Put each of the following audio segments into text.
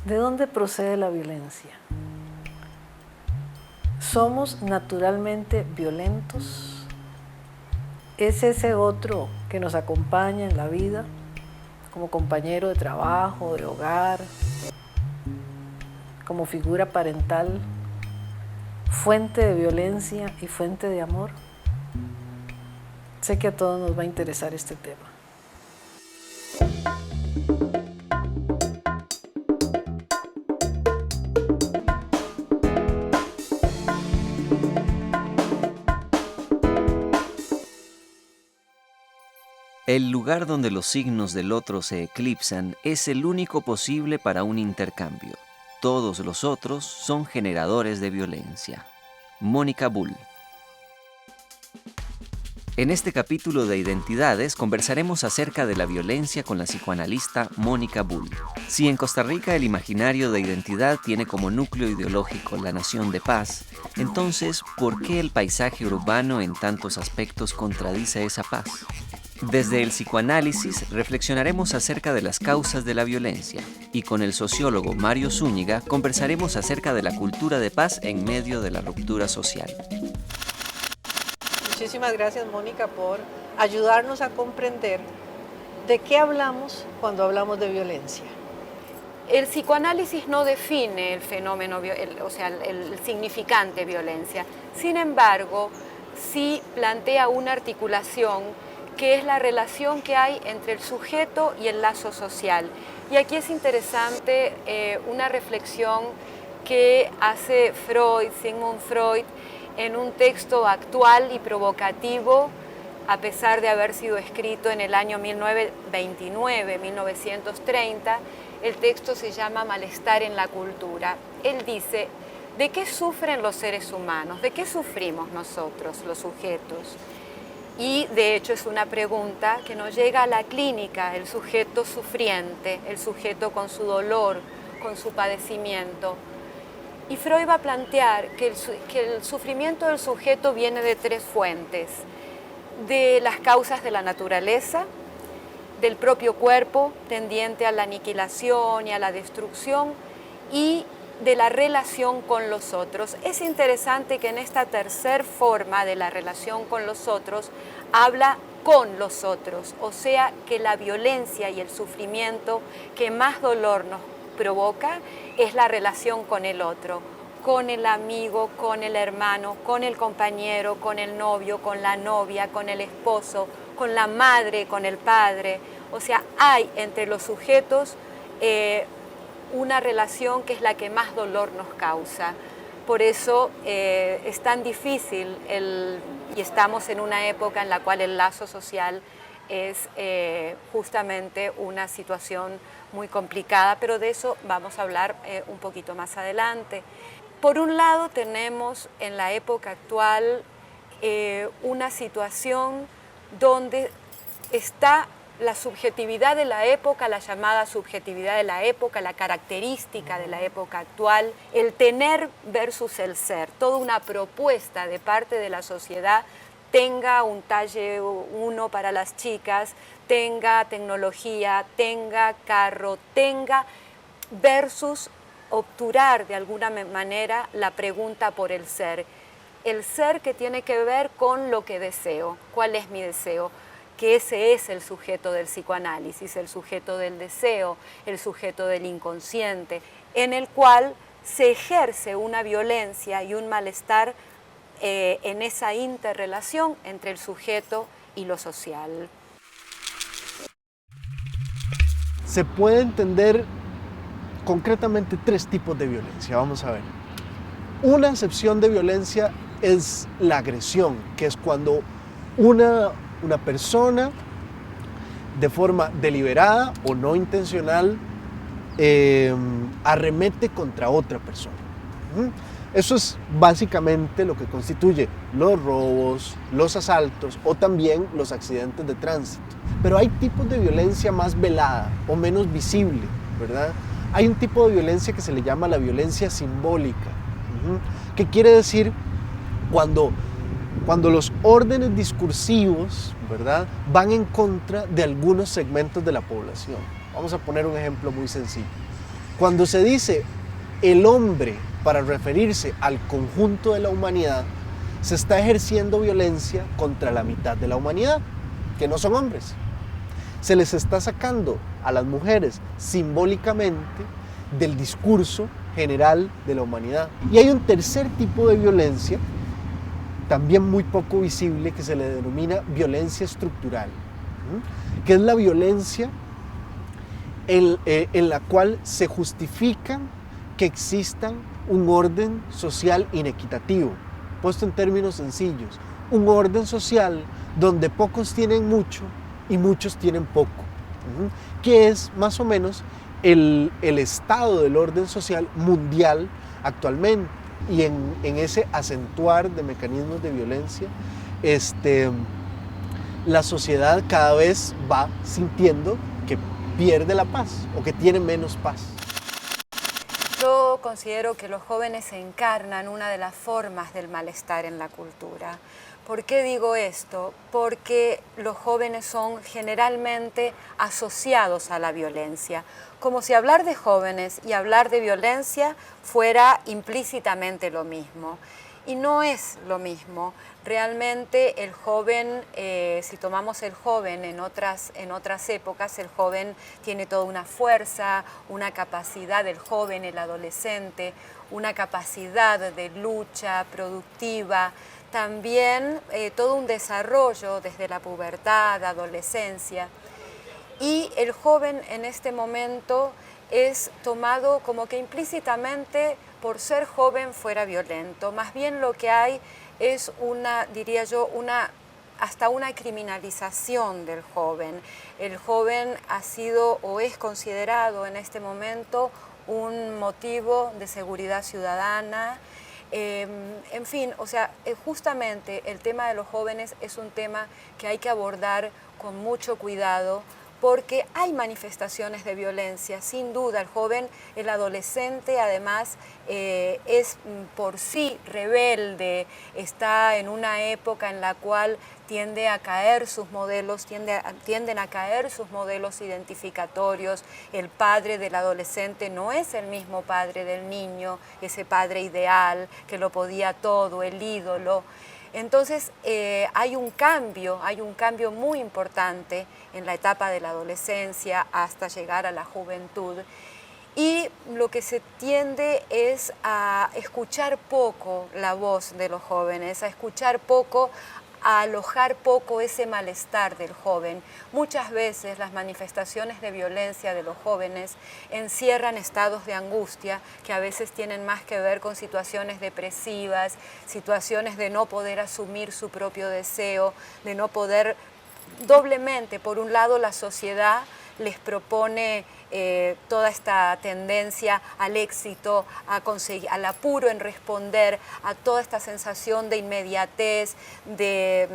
¿De dónde procede la violencia? ¿Somos naturalmente violentos? ¿Es ese otro que nos acompaña en la vida como compañero de trabajo, de hogar, como figura parental, fuente de violencia y fuente de amor? Sé que a todos nos va a interesar este tema. El lugar donde los signos del otro se eclipsan es el único posible para un intercambio. Todos los otros son generadores de violencia. Mónica Bull. En este capítulo de Identidades conversaremos acerca de la violencia con la psicoanalista Mónica Bull. Si en Costa Rica el imaginario de identidad tiene como núcleo ideológico la nación de paz, entonces, ¿por qué el paisaje urbano en tantos aspectos contradice esa paz? Desde el psicoanálisis reflexionaremos acerca de las causas de la violencia y con el sociólogo Mario Zúñiga conversaremos acerca de la cultura de paz en medio de la ruptura social. Muchísimas gracias, Mónica, por ayudarnos a comprender de qué hablamos cuando hablamos de violencia. El psicoanálisis no define el fenómeno, el significante violencia. Sin embargo, sí plantea una articulación que es la relación que hay entre el sujeto y el lazo social. Y aquí es interesante una reflexión que hace Sigmund Freud, en un texto actual y provocativo, a pesar de haber sido escrito en el año 1929, 1930, el texto se llama Malestar en la cultura. Él dice, ¿de qué sufren los seres humanos? ¿De qué sufrimos nosotros, los sujetos? Y de hecho es una pregunta que nos llega a la clínica, el sujeto sufriente, el sujeto con su dolor, con su padecimiento. Y Freud va a plantear que el sufrimiento del sujeto viene de tres fuentes: de las causas de la naturaleza, del propio cuerpo tendiente a la aniquilación y a la destrucción, y de la relación con los otros. Es interesante que en esta tercera forma de la relación con los otros habla con los otros, o sea que la violencia y el sufrimiento que más dolor nos provoca es la relación con el otro, con el amigo, con el hermano, con el compañero, con el novio, con la novia, con el esposo, con la madre, con el padre. O sea, hay entre los sujetos una relación que es la que más dolor nos causa. Por eso es tan difícil y estamos en una época en la cual el lazo social es justamente una situación muy complicada, pero de eso vamos a hablar un poquito más adelante. Por un lado tenemos en la época actual una situación donde está la subjetividad de la época, la llamada subjetividad de la época, la característica de la época actual, el tener versus el ser, toda una propuesta de parte de la sociedad, tenga un talle 1 para las chicas, tenga tecnología, tenga carro, tenga versus obturar de alguna manera la pregunta por el ser que tiene que ver con lo que deseo, cuál es mi deseo, que ese es el sujeto del psicoanálisis, el sujeto del deseo, el sujeto del inconsciente, en el cual se ejerce una violencia y un malestar en esa interrelación entre el sujeto y lo social. Se puede entender concretamente tres tipos de violencia. Vamos a ver. Una acepción de violencia es la agresión, que es cuando una persona de forma deliberada o no intencional arremete contra otra persona. Eso es básicamente lo que constituye los robos, los asaltos o también los accidentes de tránsito. Pero hay tipos de violencia más velada o menos visible, ¿verdad? Hay un tipo de violencia que se le llama la violencia simbólica, que quiere decir cuando los órdenes discursivos, ¿verdad?, van en contra de algunos segmentos de la población. Vamos a poner un ejemplo muy sencillo. Cuando se dice el hombre para referirse al conjunto de la humanidad, se está ejerciendo violencia contra la mitad de la humanidad, que no son hombres. Se les está sacando a las mujeres simbólicamente del discurso general de la humanidad. Y hay un tercer tipo de violencia, también muy poco visible, que se le denomina violencia estructural, que es la violencia en la cual se justifica que exista un orden social inequitativo. Puesto en términos sencillos, un orden social donde pocos tienen mucho y muchos tienen poco, que es más o menos el estado del orden social mundial actualmente. Y en ese acentuar de mecanismos de violencia, la sociedad cada vez va sintiendo que pierde la paz o que tiene menos paz. Yo considero que los jóvenes encarnan una de las formas del malestar en la cultura. ¿Por qué digo esto? Porque los jóvenes son generalmente asociados a la violencia, como si hablar de jóvenes y hablar de violencia fuera implícitamente lo mismo. Y no es lo mismo. Realmente el joven, si tomamos el joven en otras épocas, el joven tiene toda una fuerza, una capacidad, el joven, el adolescente, una capacidad de lucha productiva, también todo un desarrollo desde la pubertad, adolescencia. Y el joven en este momento es tomado como que implícitamente por ser joven fuera violento. Más bien lo que hay es diría yo, hasta una criminalización del joven. El joven ha sido o es considerado en este momento un motivo de seguridad ciudadana. En fin, o sea, justamente el tema de los jóvenes es un tema que hay que abordar con mucho cuidado, porque hay manifestaciones de violencia, sin duda. El joven, el adolescente, además, es por sí rebelde, está en una época en la cual tienden a caer sus modelos identificatorios. El padre del adolescente no es el mismo padre del niño, ese padre ideal que lo podía todo, el ídolo. Entonces hay un cambio muy importante en la etapa de la adolescencia hasta llegar a la juventud. Y lo que se tiende es a escuchar poco la voz de los jóvenes, a escuchar poco, a alojar poco ese malestar del joven. Muchas veces las manifestaciones de violencia de los jóvenes encierran estados de angustia que a veces tienen más que ver con situaciones depresivas, situaciones de no poder asumir su propio deseo, de no poder doblemente. Por un lado, la sociedad les propone toda esta tendencia al éxito, al apuro en responder, a toda esta sensación de inmediatez, de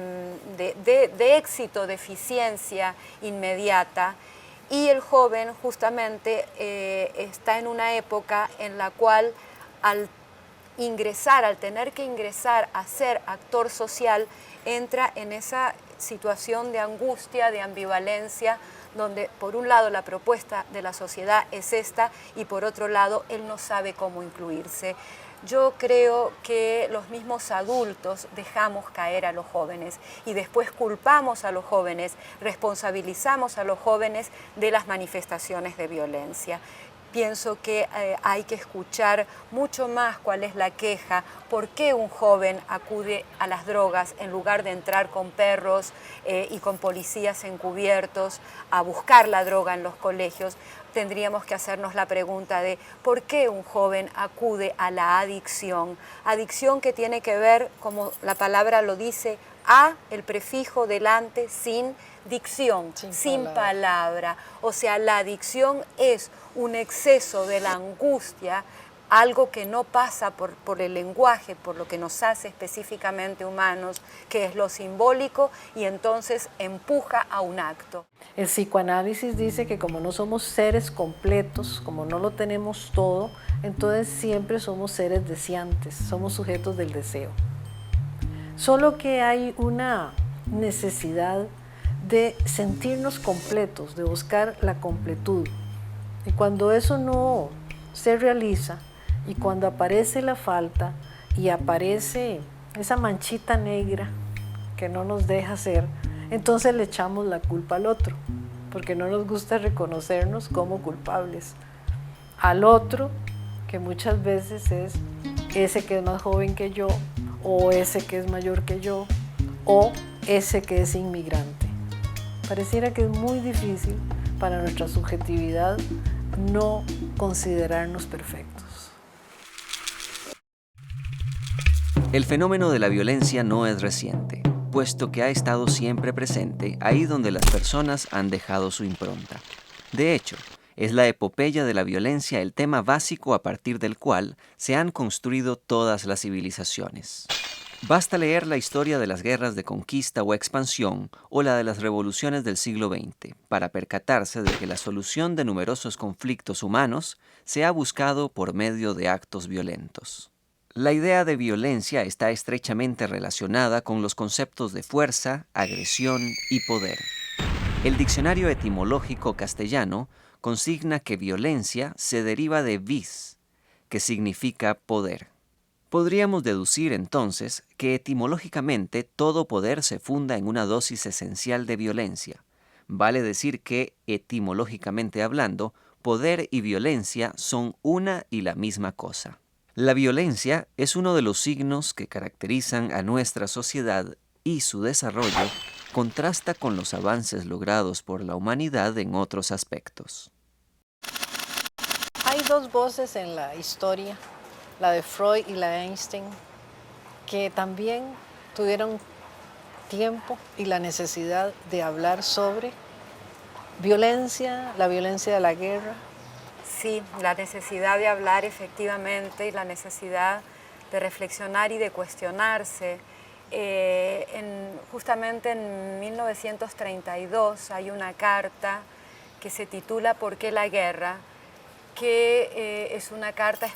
éxito, de eficiencia inmediata. Y el joven justamente está en una época en la cual al tener que ingresar a ser actor social, entra en esa situación de angustia, de ambivalencia, donde por un lado la propuesta de la sociedad es esta y por otro lado él no sabe cómo incluirse. Yo creo que los mismos adultos dejamos caer a los jóvenes y después culpamos a los jóvenes, responsabilizamos a los jóvenes de las manifestaciones de violencia. Pienso que hay que escuchar mucho más cuál es la queja, por qué un joven acude a las drogas en lugar de entrar con perros y con policías encubiertos a buscar la droga en los colegios. Tendríamos que hacernos la pregunta de por qué un joven acude a la adicción. Adicción que tiene que ver, como la palabra lo dice, a el prefijo delante, sin dicción, sin palabra. O sea, la adicción es un exceso de la angustia, algo que no pasa por el lenguaje, por lo que nos hace específicamente humanos, que es lo simbólico, y entonces empuja a un acto. El psicoanálisis dice que como no somos seres completos, como no lo tenemos todo, entonces siempre somos seres deseantes, somos sujetos del deseo. Solo que hay una necesidad de sentirnos completos, de buscar la completud. Y cuando eso no se realiza y cuando aparece la falta y aparece esa manchita negra que no nos deja hacer, entonces le echamos la culpa al otro, porque no nos gusta reconocernos como culpables. Al otro, que muchas veces es ese que es más joven que yo, o ese que es mayor que yo, o ese que es inmigrante. Pareciera que es muy difícil para nuestra subjetividad no considerarnos perfectos. El fenómeno de la violencia no es reciente, puesto que ha estado siempre presente ahí donde las personas han dejado su impronta. De hecho, es la epopeya de la violencia el tema básico a partir del cual se han construido todas las civilizaciones. Basta leer la historia de las guerras de conquista o expansión o la de las revoluciones del siglo XX para percatarse de que la solución de numerosos conflictos humanos se ha buscado por medio de actos violentos. La idea de violencia está estrechamente relacionada con los conceptos de fuerza, agresión y poder. El diccionario etimológico castellano consigna que violencia se deriva de vis, que significa poder. Podríamos deducir entonces que etimológicamente todo poder se funda en una dosis esencial de violencia. Vale decir que, etimológicamente hablando, poder y violencia son una y la misma cosa. La violencia es uno de los signos que caracterizan a nuestra sociedad y su desarrollo contrasta con los avances logrados por la humanidad en otros aspectos. Hay dos voces en la historia, la de Freud y la de Einstein, que también tuvieron tiempo y la necesidad de hablar sobre violencia, la violencia de la guerra. Sí, la necesidad de hablar efectivamente y la necesidad de reflexionar y de cuestionarse. Justamente en 1932 hay una carta que se titula ¿Por qué la guerra?, que es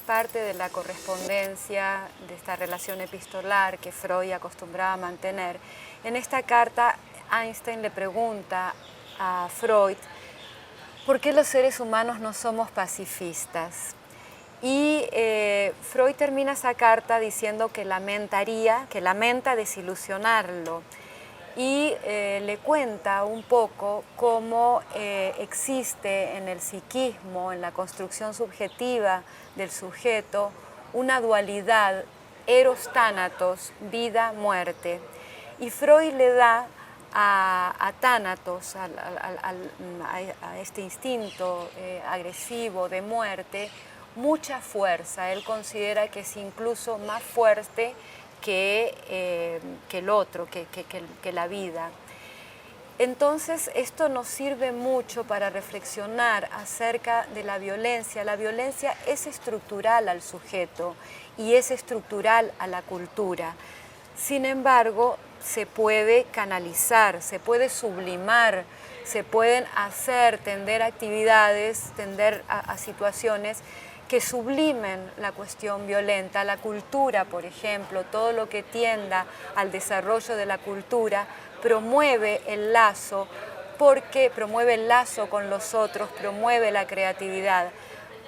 parte de la correspondencia de esta relación epistolar que Freud acostumbraba a mantener. En esta carta Einstein le pregunta a Freud ¿por qué los seres humanos no somos pacifistas? Y Freud termina esa carta diciendo que lamenta desilusionarlo. Y le cuenta un poco cómo existe en el psiquismo, en la construcción subjetiva del sujeto, una dualidad eros-tánatos, vida-muerte. Y Freud le da a Tánatos, a este instinto agresivo de muerte, mucha fuerza. Él considera que es incluso más fuerte que el otro, que la vida. Entonces, esto nos sirve mucho para reflexionar acerca de la violencia. La violencia es estructural al sujeto y es estructural a la cultura. Sin embargo, se puede canalizar, se puede sublimar, se pueden tender actividades, tender a situaciones que sublimen la cuestión violenta. La cultura, por ejemplo, todo lo que tienda al desarrollo de la cultura, promueve el lazo con los otros, promueve la creatividad,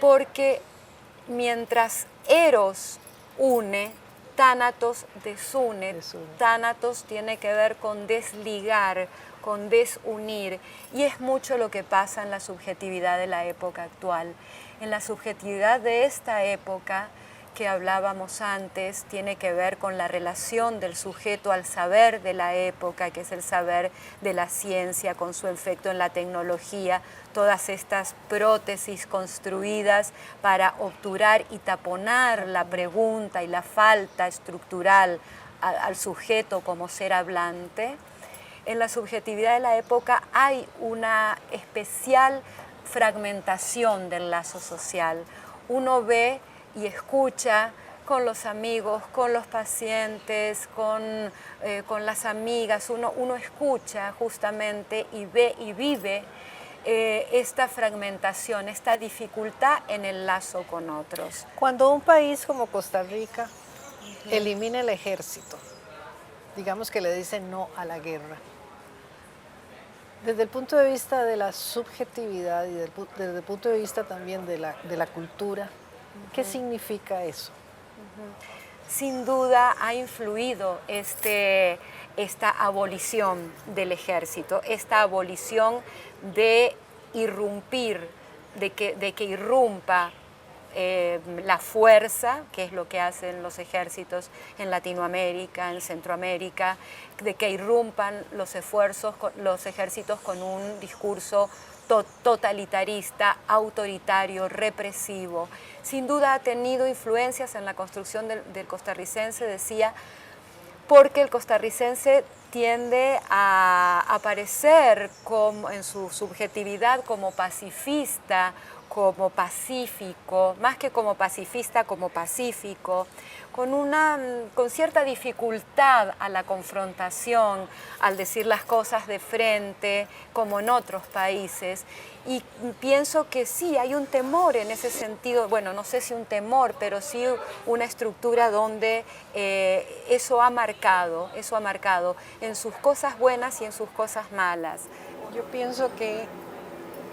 porque mientras Eros une, Tánatos desune. Tánatos tiene que ver con desligar, con desunir, y es mucho lo que pasa en la subjetividad de la época actual. En la subjetividad de esta época que hablábamos antes, tiene que ver con la relación del sujeto al saber de la época, que es el saber de la ciencia, con su efecto en la tecnología, todas estas prótesis construidas para obturar y taponar la pregunta y la falta estructural al sujeto como ser hablante. En la subjetividad de la época hay una especial fragmentación del lazo social. Uno ve y escucha con los amigos, con los pacientes, con las amigas, uno escucha justamente y ve y vive esta fragmentación, esta dificultad en el lazo con otros. Cuando un país como Costa Rica elimina el ejército, digamos que le dice no a la guerra, Desde el punto de vista de la subjetividad y desde el punto de vista también de la cultura, ¿qué significa eso? Sin duda ha influido esta abolición del ejército, esta abolición de irrumpir, de que irrumpa la fuerza, que es lo que hacen los ejércitos en Latinoamérica, en Centroamérica, de que irrumpan los ejércitos con un discurso totalitarista, autoritario, represivo. Sin duda ha tenido influencias en la construcción del costarricense, decía, porque el costarricense tiende a aparecer en su subjetividad como pacifista, como pacífico, más que como pacifista, como pacífico, con cierta dificultad a la confrontación, al decir las cosas de frente, como en otros países. Y pienso que sí, hay un temor en ese sentido, bueno, no sé si un temor, pero sí una estructura donde eso ha marcado en sus cosas buenas y en sus cosas malas. Yo pienso que,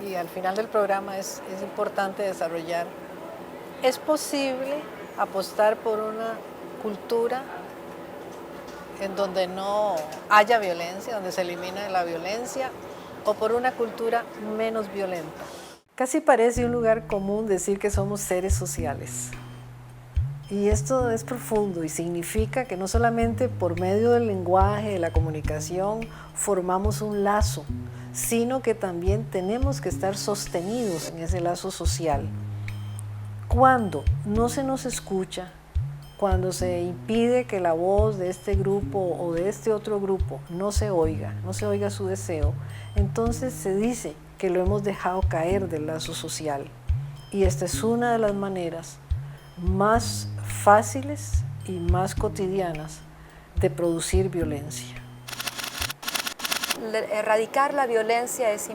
y al final del programa es importante desarrollar, es posible apostar por una cultura en donde no haya violencia, donde se elimine la violencia, o por una cultura menos violenta. Casi parece un lugar común decir que somos seres sociales. Y esto es profundo y significa que no solamente por medio del lenguaje, de la comunicación, formamos un lazo, sino que también tenemos que estar sostenidos en ese lazo social. Cuando no se nos escucha, cuando se impide que la voz de este grupo o de este otro grupo no se oiga su deseo, entonces se dice que lo hemos dejado caer del lazo social. Y esta es una de las maneras más fáciles y más cotidianas de producir violencia. Erradicar la violencia es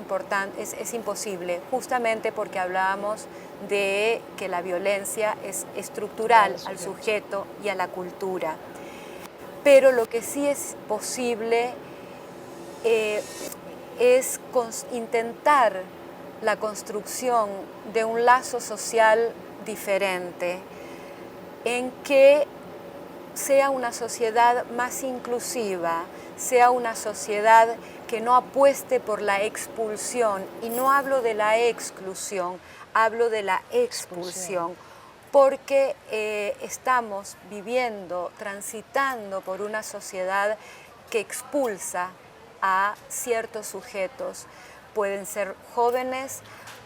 imposible, justamente porque hablábamos de que la violencia es estructural al sujeto y a la cultura. Pero lo que sí es posible es intentar la construcción de un lazo social diferente, en que sea una sociedad más inclusiva, sea una sociedad que no apueste por la expulsión, y no hablo de la exclusión, hablo de la expulsión, porque estamos viviendo, transitando por una sociedad que expulsa a ciertos sujetos. Pueden ser jóvenes,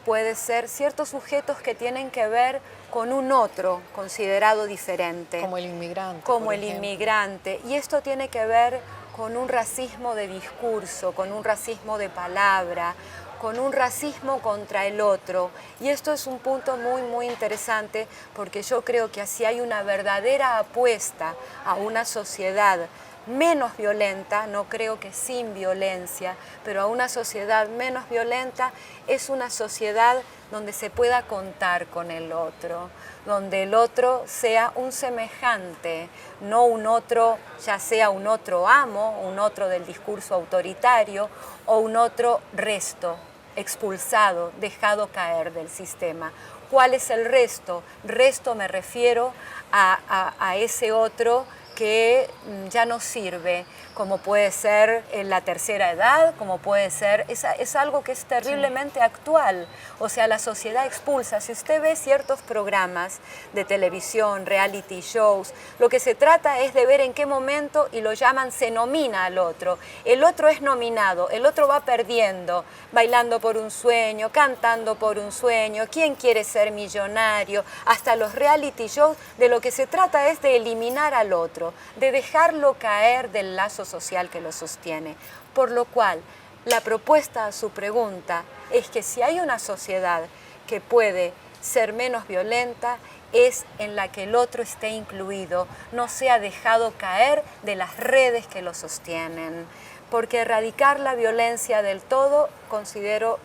pueden ser ciertos sujetos que tienen que ver con un otro considerado diferente. Como el inmigrante. Como el inmigrante. Y esto tiene que ver con un racismo de discurso, con un racismo de palabra, con un racismo contra el otro. Y esto es un punto muy, muy interesante, porque yo creo que así hay una verdadera apuesta a una sociedad menos violenta, no creo que sin violencia, pero a una sociedad menos violenta es una sociedad donde se pueda contar con el otro, donde el otro sea un semejante, no un otro, ya sea un otro amo, un otro del discurso autoritario o un otro resto, expulsado, dejado caer del sistema. ¿Cuál es el resto? Resto me refiero a ese otro que ya no sirve, como puede ser en la tercera edad, como puede ser, es algo que es terriblemente actual. O sea, la sociedad expulsa. Si usted ve ciertos programas de televisión, reality shows, lo que se trata es de ver en qué momento, y lo llaman, se nomina al otro. El otro es nominado, el otro va perdiendo, bailando por un sueño, cantando por un sueño, quién quiere ser millonario, hasta los reality shows. De lo que se trata es de eliminar al otro, de dejarlo caer del lazo social que lo sostiene. Por lo cual, la propuesta a su pregunta es que si hay una sociedad que puede ser menos violenta, es en la que el otro esté incluido, no sea dejado caer de las redes que lo sostienen. Porque erradicar la violencia del todo, considero,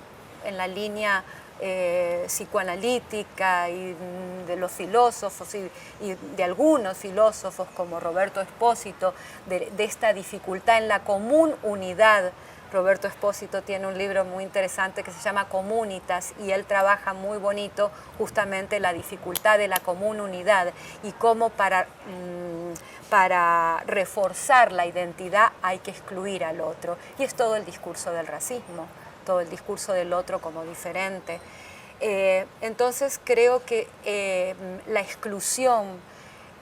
en la línea psicoanalítica y de los filósofos y de algunos filósofos como Roberto Espósito, de esta dificultad en la común unidad Roberto Espósito tiene un libro muy interesante que se llama Comunitas y él trabaja muy bonito justamente la dificultad de la comunidad y cómo para reforzar la identidad hay que excluir al otro. Y es todo el discurso del racismo, todo el discurso del otro como diferente. Entonces creo que la exclusión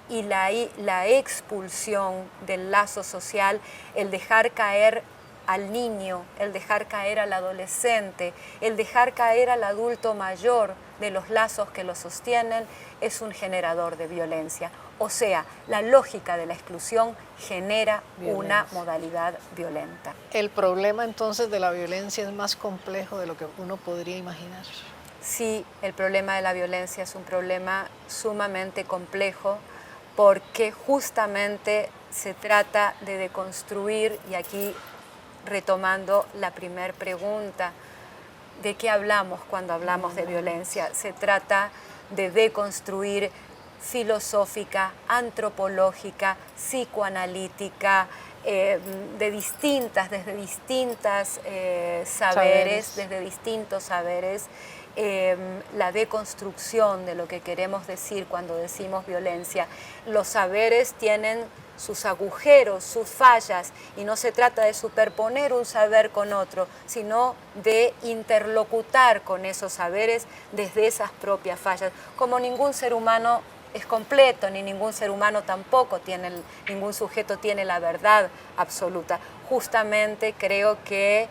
y la expulsión del lazo social, el dejar caer al niño, el dejar caer al adolescente, el dejar caer al adulto mayor de los lazos que lo sostienen, es un generador de violencia. O sea, la lógica de la exclusión genera una modalidad violenta. El problema entonces de la violencia es más complejo de lo que uno podría imaginar. Sí, el problema de la violencia es un problema sumamente complejo porque justamente se trata de deconstruir, y aquí retomando la primera pregunta, ¿de qué hablamos cuando hablamos de violencia? Se trata de deconstruir filosófica, antropológica, psicoanalítica, desde distintos saberes, la deconstrucción de lo que queremos decir cuando decimos violencia. Los saberes tienen sus agujeros, sus fallas, y no se trata de superponer un saber con otro, sino de interlocutar con esos saberes desde esas propias fallas. Como ningún ser humano es completo, ni ningún ser humano tampoco ningún sujeto tiene la verdad absoluta. Justamente creo que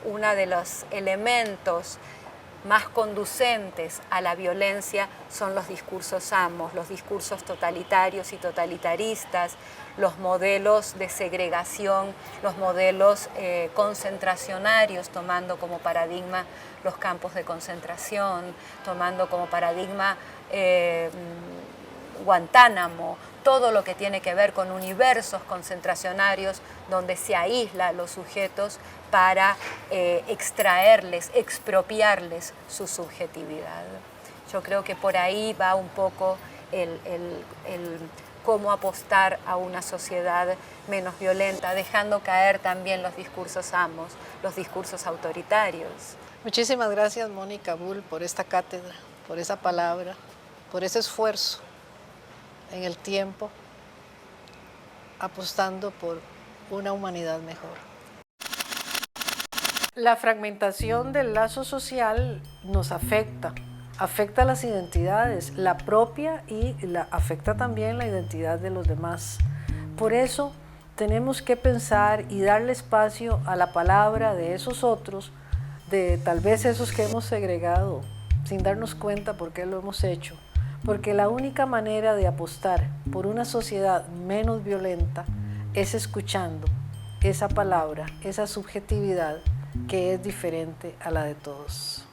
uno de los elementos más conducentes a la violencia son los discursos ambos, los discursos totalitarios y totalitaristas, los modelos de segregación, los modelos concentracionarios, tomando como paradigma los campos de concentración, tomando como paradigma Guantánamo, todo lo que tiene que ver con universos concentracionarios donde se aísla a los sujetos para extraerles, expropiarles su subjetividad. Yo creo que por ahí va un poco el cómo apostar a una sociedad menos violenta, dejando caer también los discursos ambos, los discursos autoritarios. Muchísimas gracias, Mónica Bull, por esta cátedra, por esa palabra, por ese esfuerzo en el tiempo, apostando por una humanidad mejor. La fragmentación del lazo social nos afecta las identidades, la propia, y afecta también la identidad de los demás. Por eso tenemos que pensar y darle espacio a la palabra de esos otros, de tal vez esos que hemos segregado sin darnos cuenta por qué lo hemos hecho. Porque la única manera de apostar por una sociedad menos violenta es escuchando esa palabra, esa subjetividad que es diferente a la de todos.